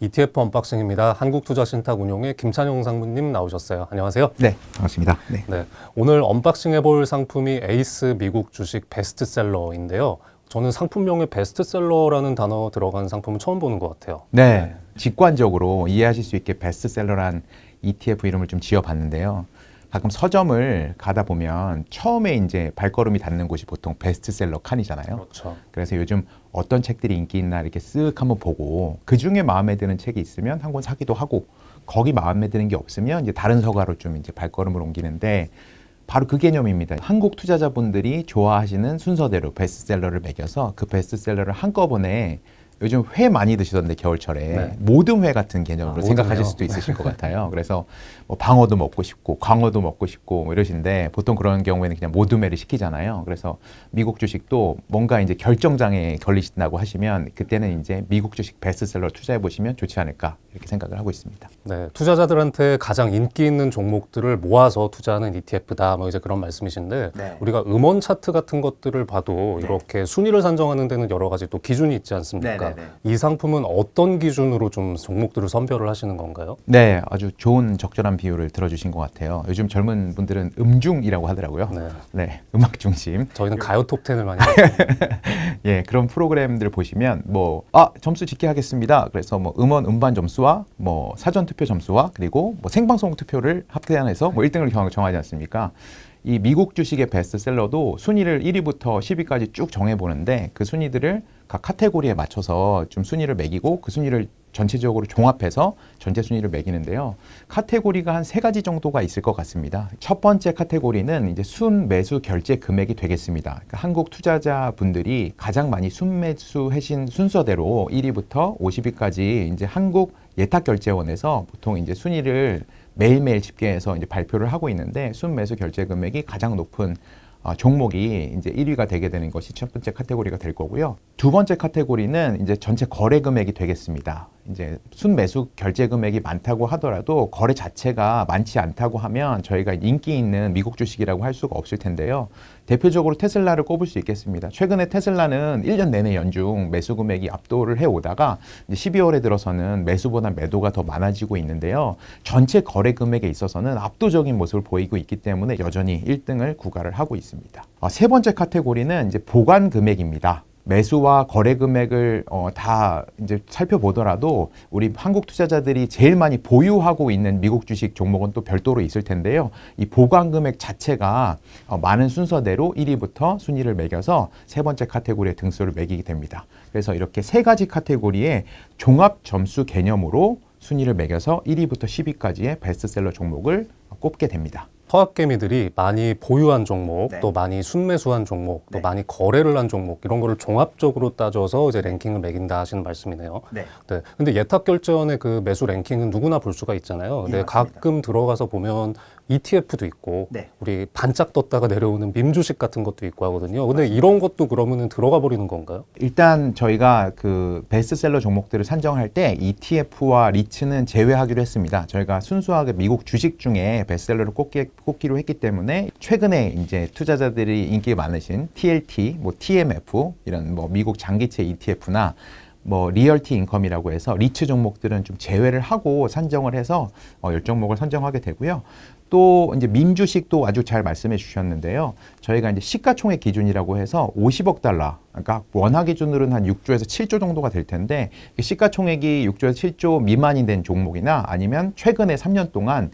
ETF 언박싱입니다. 한국투자신탁운용의 김찬용 상무님 나오셨어요. 안녕하세요. 네, 반갑습니다. 네. 네, 오늘 언박싱 해볼 상품이 에이스 미국 주식 베스트셀러인데요. 저는 상품명에 베스트셀러라는 단어 들어간 상품은 처음 보는 것 같아요. 네, 직관적으로 이해하실 수 있게 베스트셀러란 ETF 이름을 좀 지어봤는데요. 가끔 서점을 가다 보면 처음에 이제 발걸음이 닿는 곳이 보통 베스트셀러 칸이잖아요. 그렇죠. 그래서 요즘 어떤 책들이 인기 있나 이렇게 쓱 한번 보고 그 중에 마음에 드는 책이 있으면 한 권 사기도 하고 거기 마음에 드는 게 없으면 이제 다른 서가로 좀 이제 발걸음을 옮기는데 바로 그 개념입니다. 한국 투자자분들이 좋아하시는 순서대로 베스트셀러를 매겨서 그 베스트셀러를 한꺼번에 요즘 회 많이 드시던데 겨울철에 네. 모든 회 같은 개념으로 모든 생각하실 회요? 수도 있으실 것 같아요. 그래서 뭐 방어도 먹고 싶고 광어도 먹고 싶고 뭐 이러신데 보통 그런 경우에는 그냥 모든 회를 시키잖아요. 그래서 미국 주식도 뭔가 이제 결정장애에 걸리신다고 하시면 그때는 이제 미국 주식 베스트셀러 투자해 보시면 좋지 않을까 이렇게 생각을 하고 있습니다. 네, 투자자들한테 가장 인기 있는 종목들을 모아서 투자하는 ETF다. 뭐 이제 그런 말씀이신데 네. 우리가 음원 차트 같은 것들을 봐도 네. 이렇게 순위를 산정하는 데는 여러 가지 또 기준이 있지 않습니까? 네네네. 이 상품은 어떤 기준으로 좀 종목들을 선별을 하시는 건가요? 네, 아주 좋은 적절한 비유를 들어주신 것 같아요. 요즘 젊은 분들은 음중이라고 하더라고요. 네, 네, 음악 중심. 저희는 가요 톱10을 많이 예, 그런 프로그램들 보시면 점수 집계하겠습니다. 그래서 뭐 음원 음반 점수와 뭐 사전 투표 점수와 그리고 뭐 생방송 투표를 합산해서 뭐 1등을 정하지 않습니까? 이 미국 주식의 베스트셀러도 순위를 1위부터 10위까지 쭉 정해 보는데 그 순위들을 각 카테고리에 맞춰서 좀 순위를 매기고 그 순위를 전체적으로 종합해서 전체 순위를 매기는데요. 카테고리가 한 3가지 정도가 있을 것 같습니다. 첫 번째 카테고리는 이제 순매수 결제 금액이 되겠습니다. 그러니까 한국 투자자분들이 가장 많이 순매수하신 순서대로 1위부터 50위까지 이제 한국 예탁결제원에서 보통 이제 순위를 매일매일 집계해서 이제 발표를 하고 있는데 순매수 결제 금액이 가장 높은 종목이 이제 1위가 되게 되는 것이 첫 번째 카테고리가 될 거고요. 두 번째 카테고리는 이제 전체 거래 금액이 되겠습니다. 이제 순매수 결제 금액이 많다고 하더라도 거래 자체가 많지 않다고 하면 저희가 인기 있는 미국 주식이라고 할 수가 없을 텐데요. 대표적으로 테슬라를 꼽을 수 있겠습니다. 최근에 테슬라는 1년 내내 연중 매수 금액이 압도를 해오다가 이제 12월에 들어서는 매수보다 매도가 더 많아지고 있는데요. 전체 거래 금액에 있어서는 압도적인 모습을 보이고 있기 때문에 여전히 1등을 구가를 하고 있습니다. 세 번째 카테고리는 이제 보관 금액입니다. 매수와 거래 금액을 다 이제 살펴보더라도 우리 한국 투자자들이 제일 많이 보유하고 있는 미국 주식 종목은 또 별도로 있을 텐데요. 이 보관 금액 자체가 많은 순서대로 1위부터 순위를 매겨서 세 번째 카테고리의 등수를 매기게 됩니다. 그래서 이렇게 3가지 카테고리의 종합 점수 개념으로 순위를 매겨서 1위부터 10위까지의 베스트셀러 종목을 꼽게 됩니다. 서학개미들이 많이 보유한 종목, 네. 또 많이 순매수한 종목, 또 네. 많이 거래를 한 종목 이런 거를 종합적으로 따져서 이제 랭킹을 매긴다 하시는 말씀이네요. 네. 네. 근데 예탁결제원의 그 매수 랭킹은 누구나 볼 수가 있잖아요. 근데 네, 맞습니다. 가끔 들어가서 보면 ETF도 있고, 네. 우리 반짝 떴다가 내려오는 밈주식 같은 것도 있고 하거든요. 근데 이런 것도 그러면은 들어가 버리는 건가요? 일단 저희가 그 베스트셀러 종목들을 산정할 때 ETF와 리츠는 제외하기로 했습니다. 저희가 순수하게 미국 주식 중에 베스트셀러를 꼽기로 했기 때문에 최근에 이제 투자자들이 인기 많으신 TLT, 뭐 TMF 이런 뭐 미국 장기채 ETF나 뭐 리얼티 인컴이라고 해서 리츠 종목들은 좀 제외를 하고 산정을 해서 10종목을 선정하게 되고요. 또 이제 밈주식도 아주 잘 말씀해 주셨는데요. 저희가 이제 시가총액 기준이라고 해서 50억 달러, 그러니까 원화 기준으로는 한 6조에서 7조 정도가 될 텐데 시가총액이 6조에서 7조 미만이 된 종목이나 아니면 최근에 3년 동안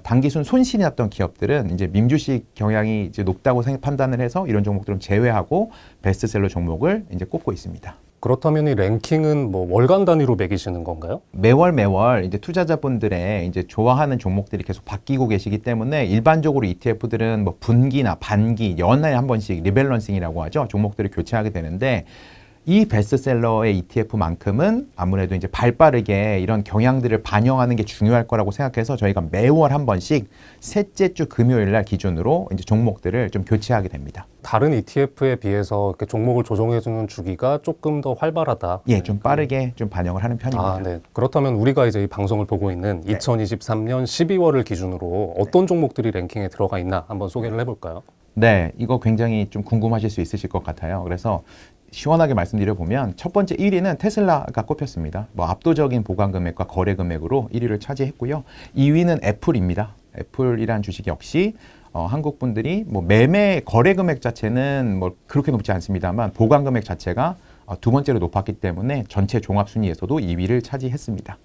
단기순 손실이 났던 기업들은 이제 밈주식 경향이 이제 높다고 판단을 해서 이런 종목들은 제외하고 베스트셀러 종목을 이제 꼽고 있습니다. 그렇다면 이 랭킹은 뭐 월간 단위로 매기시는 건가요? 매월 이제 투자자분들의 이제 좋아하는 종목들이 계속 바뀌고 계시기 때문에 일반적으로 ETF들은 뭐 분기나 반기, 연에 한 번씩 리밸런싱이라고 하죠. 종목들을 교체하게 되는데 이 베스트셀러의 ETF만큼은 아무래도 이제 발빠르게 이런 경향들을 반영하는 게 중요할 거라고 생각해서 저희가 매월 한 번씩 셋째 주 금요일 날 기준으로 이제 종목들을 좀 교체하게 됩니다. 다른 ETF에 비해서 이렇게 종목을 조정해주는 주기가 조금 더 활발하다. 예, 좀 빠르게 좀 반영을 하는 편입니다. 아, 네. 그렇다면 우리가 이제 이 방송을 보고 있는 네. 2023년 12월을 기준으로 어떤 종목들이 랭킹에 들어가 있나 한번 소개를 해볼까요? 네, 이거 굉장히 좀 궁금하실 수 있으실 것 같아요. 그래서 시원하게 말씀드려 보면 첫 번째 1위는 테슬라가 꼽혔습니다. 뭐 압도적인 보관 금액과 거래 금액으로 1위를 차지했고요. 2위는 애플입니다. 애플이란 주식 역시 한국 분들이 뭐 매매 거래 금액 자체는 뭐 그렇게 높지 않습니다만 보관 금액 자체가 두 번째로 높았기 때문에 전체 종합 순위에서도 2위를 차지했습니다.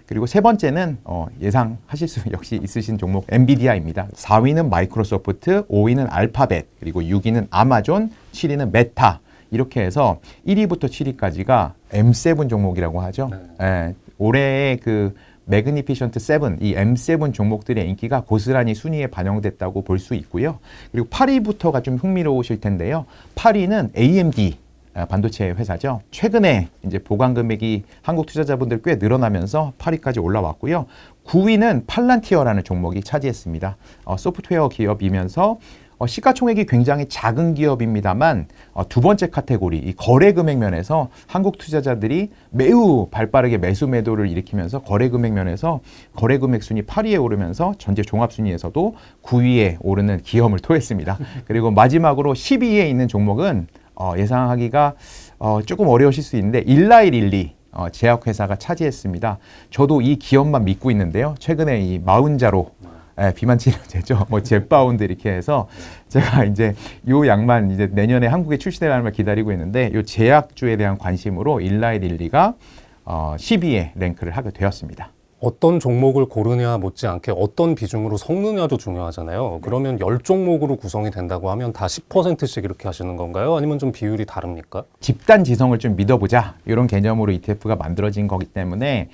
그리고 세 번째는 예상하실 수 역시 있으신 종목 엔비디아입니다. 4위는 마이크로소프트, 5위는 알파벳, 그리고 6위는 아마존, 7위는 메타. 이렇게 해서 1위부터 7위까지가 M7 종목이라고 하죠. 예, 올해의 그 매그니피션트 7, 이 M7 종목들의 인기가 고스란히 순위에 반영됐다고 볼 수 있고요. 그리고 8위부터가 좀 흥미로우실 텐데요. 8위는 AMD 반도체 회사죠. 최근에 이제 보관 금액이 한국 투자자분들 꽤 늘어나면서 8위까지 올라왔고요. 9위는 팔란티어라는 종목이 차지했습니다. 소프트웨어 기업이면서 시가총액이 굉장히 작은 기업입니다만 두 번째 카테고리 이 거래 금액 면에서 한국 투자자들이 매우 발빠르게 매수 매도를 일으키면서 거래 금액 면에서 거래 금액 순위 8위에 오르면서 전체 종합 순위에서도 9위에 오르는 기염을 토했습니다. 그리고 마지막으로 10위에 있는 종목은 예상하기가 조금 어려우실 수 있는데 일라이릴리 제약회사가 차지했습니다. 저도 이 기업만 믿고 있는데요. 최근에 이 마운자로 비만 치료제죠. 뭐 젯바운드 이렇게 해서 제가 이제 요 약만 이제 내년에 한국에 출시되라는 걸 기다리고 있는데 요 제약주에 대한 관심으로 일라이릴리가 10위에 랭크를 하게 되었습니다. 어떤 종목을 고르냐 못지않게 어떤 비중으로 섞느냐도 중요하잖아요. 그러면 10종목으로 구성이 된다고 하면 다 10%씩 이렇게 하시는 건가요? 아니면 좀 비율이 다릅니까? 집단 지성을 좀 믿어보자 이런 개념으로 ETF가 만들어진 거기 때문에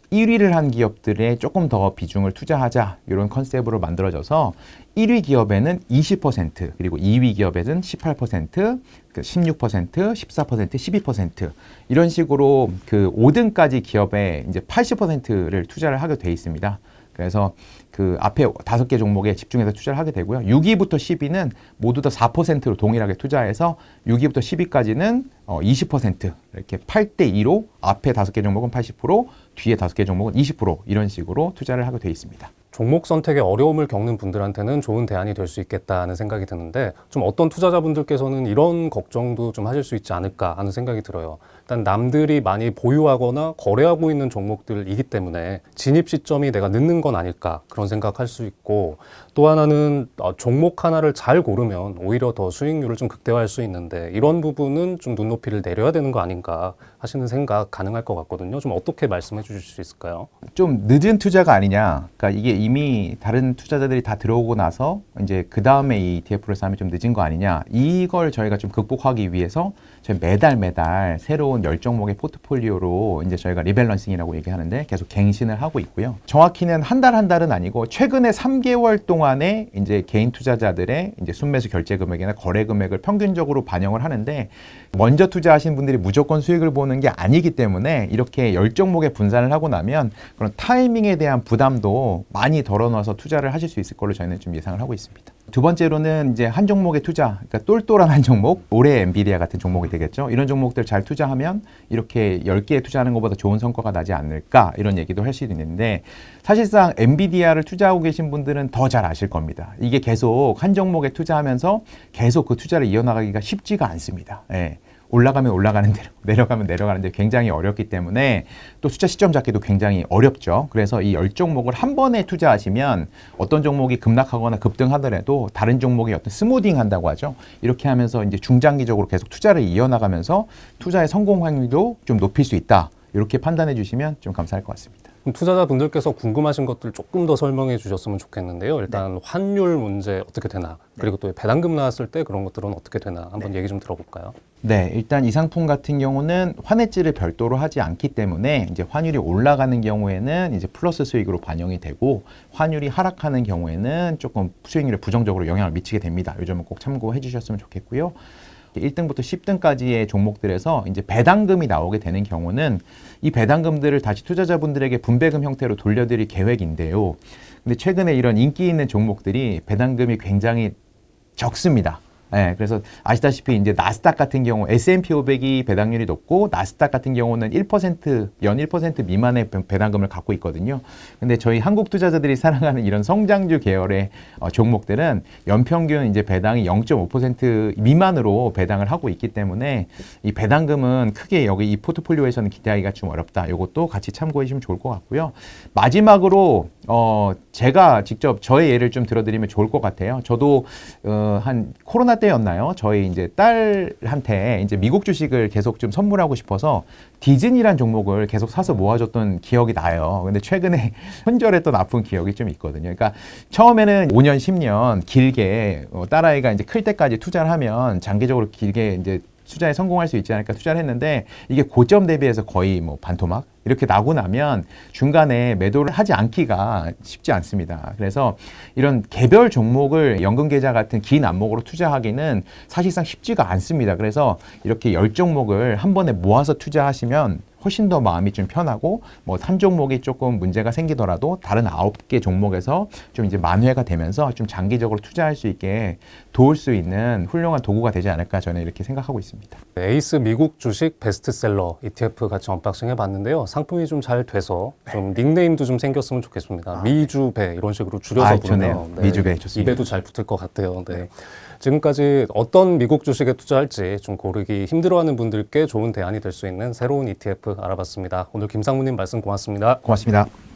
1위를 한 기업들에 조금 더 비중을 투자하자 이런 컨셉으로 만들어져서 1위 기업에는 20% 그리고 2위 기업에는 18%, 16%, 14%, 12% 이런 식으로 그 5등까지 기업에 이제 80%를 투자를 하게 돼 있습니다. 그래서 그 앞에 5개 종목에 집중해서 투자를 하게 되고요. 6위부터 10위는 모두 다 4%로 동일하게 투자해서 6위부터 10위까지는 20% 이렇게 8대2로 앞에 5개 종목은 80%, 뒤에 5개 종목은 20% 이런 식으로 투자를 하게 돼 있습니다. 종목 선택에 어려움을 겪는 분들한테는 좋은 대안이 될 수 있겠다는 생각이 드는데 좀 어떤 투자자분들께서는 이런 걱정도 좀 하실 수 있지 않을까 하는 생각이 들어요. 일단 남들이 많이 보유하거나 거래하고 있는 종목들이기 때문에 진입 시점이 내가 늦는 건 아닐까 그런 생각할 수 있고 또 하나는 종목 하나를 잘 고르면 오히려 더 수익률을 좀 극대화할 수 있는데 이런 부분은 좀 눈높이를 내려야 되는 거 아닌가 하시는 생각 가능할 것 같거든요. 좀 어떻게 말씀해 주실 수 있을까요? 좀 늦은 투자가 아니냐. 그러니까 이게 이미 다른 투자자들이 다 들어오고 나서 이제 그 다음에 이 ETF를 사면 좀 늦은 거 아니냐. 이걸 저희가 좀 극복하기 위해서 저희 매달 새로운 10종목의 포트폴리오로 이제 저희가 리밸런싱이라고 얘기하는데 계속 갱신을 하고 있고요. 정확히는 한 달은 아니고 최근에 3개월 동안에 이제 개인 투자자들의 이제 순매수 결제 금액이나 거래 금액을 평균적으로 반영을 하는데 먼저 투자하신 분들이 무조건 수익을 보는 게 아니기 때문에 이렇게 10종목에 분산을 하고 나면 그런 타이밍에 대한 부담도 많이 덜어넣어서 투자를 하실 수 있을 걸로 저희는 좀 예상을 하고 있습니다. 두 번째로는 이제 한 종목의 투자, 그러니까 똘똘한 한 종목, 올해 엔비디아 같은 종목이 되겠죠. 이런 종목들 잘 투자하면 이렇게 10개에 투자하는 것보다 좋은 성과가 나지 않을까 이런 얘기도 할 수 있는데 사실상 엔비디아를 투자하고 계신 분들은 더 잘 아실 겁니다. 이게 계속 한 종목에 투자하면서 계속 그 투자를 이어나가기가 쉽지가 않습니다. 예. 올라가면 올라가는 대로 내려가면 내려가는 대로 굉장히 어렵기 때문에 또 투자 시점 잡기도 굉장히 어렵죠. 그래서 이 10종목을 한 번에 투자하시면 어떤 종목이 급락하거나 급등하더라도 다른 종목이 어떤 스무딩 한다고 하죠. 이렇게 하면서 이제 중장기적으로 계속 투자를 이어나가면서 투자의 성공 확률도 좀 높일 수 있다. 이렇게 판단해 주시면 좀 감사할 것 같습니다. 투자자분들께서 궁금하신 것들 조금 더 설명해 주셨으면 좋겠는데요. 일단 환율 문제 어떻게 되나 그리고 또 배당금 나왔을 때 그런 것들은 어떻게 되나 한번 얘기 좀 들어볼까요? 네, 일단 이 상품 같은 경우는 환해지를 별도로 하지 않기 때문에 이제 환율이 올라가는 경우에는 이제 플러스 수익으로 반영이 되고 환율이 하락하는 경우에는 조금 수익률에 부정적으로 영향을 미치게 됩니다. 이 점은 꼭 참고해 주셨으면 좋겠고요. 1등부터 10등까지의 종목들에서 이제 배당금이 나오게 되는 경우는 이 배당금들을 다시 투자자분들에게 분배금 형태로 돌려드릴 계획인데요. 근데 최근에 이런 인기 있는 종목들이 배당금이 굉장히 적습니다. 네, 그래서 아시다시피 이제 나스닥 같은 경우 S&P 500이 배당률이 높고 나스닥 같은 경우는 1% 연 1% 미만의 배당금을 갖고 있거든요. 근데 저희 한국 투자자들이 사랑하는 이런 성장주 계열의 종목들은 연평균 이제 배당이 0.5% 미만으로 배당을 하고 있기 때문에 이 배당금은 크게 여기 이 포트폴리오에서는 기대하기가 좀 어렵다. 이것도 같이 참고해 주시면 좋을 것 같고요. 마지막으로 제가 직접 저의 예를 좀 들어드리면 좋을 것 같아요. 저도 한 코로나 때였나요? 저희 이제 딸한테 이제 미국 주식을 계속 좀 선물하고 싶어서 디즈니란 종목을 계속 사서 모아줬던 기억이 나요. 근데 최근에 혼절했던 아픈 기억이 좀 있거든요. 그러니까 처음에는 5년, 10년 길게 딸아이가 이제 클 때까지 투자를 하면 장기적으로 길게 이제 투자에 성공할 수 있지 않을까 투자를 했는데 이게 고점 대비해서 거의 뭐 반토막 이렇게 나고 나면 중간에 매도를 하지 않기가 쉽지 않습니다. 그래서 이런 개별 종목을 연금 계좌 같은 긴 안목으로 투자하기는 사실상 쉽지가 않습니다. 그래서 이렇게 10종목을 한 번에 모아서 투자하시면 훨씬 더 마음이 좀 편하고 뭐 한 종목이 조금 문제가 생기더라도 다른 9개 종목에서 좀 이제 만회가 되면서 좀 장기적으로 투자할 수 있게 도울 수 있는 훌륭한 도구가 되지 않을까 저는 이렇게 생각하고 있습니다. 에이스 미국 주식 베스트셀러 ETF 같이 언박싱 해봤는데요. 상품이 좀 잘 돼서 좀 닉네임도 좀 생겼으면 좋겠습니다. 미주배 이런 식으로 줄여서 부르면 미주배 좋습니다. 입에도 잘 붙을 것 같아요. 네. 지금까지 어떤 미국 주식에 투자할지 좀 고르기 힘들어하는 분들께 좋은 대안이 될 수 있는 새로운 ETF 알아봤습니다. 오늘 김상무님 말씀 고맙습니다. 고맙습니다.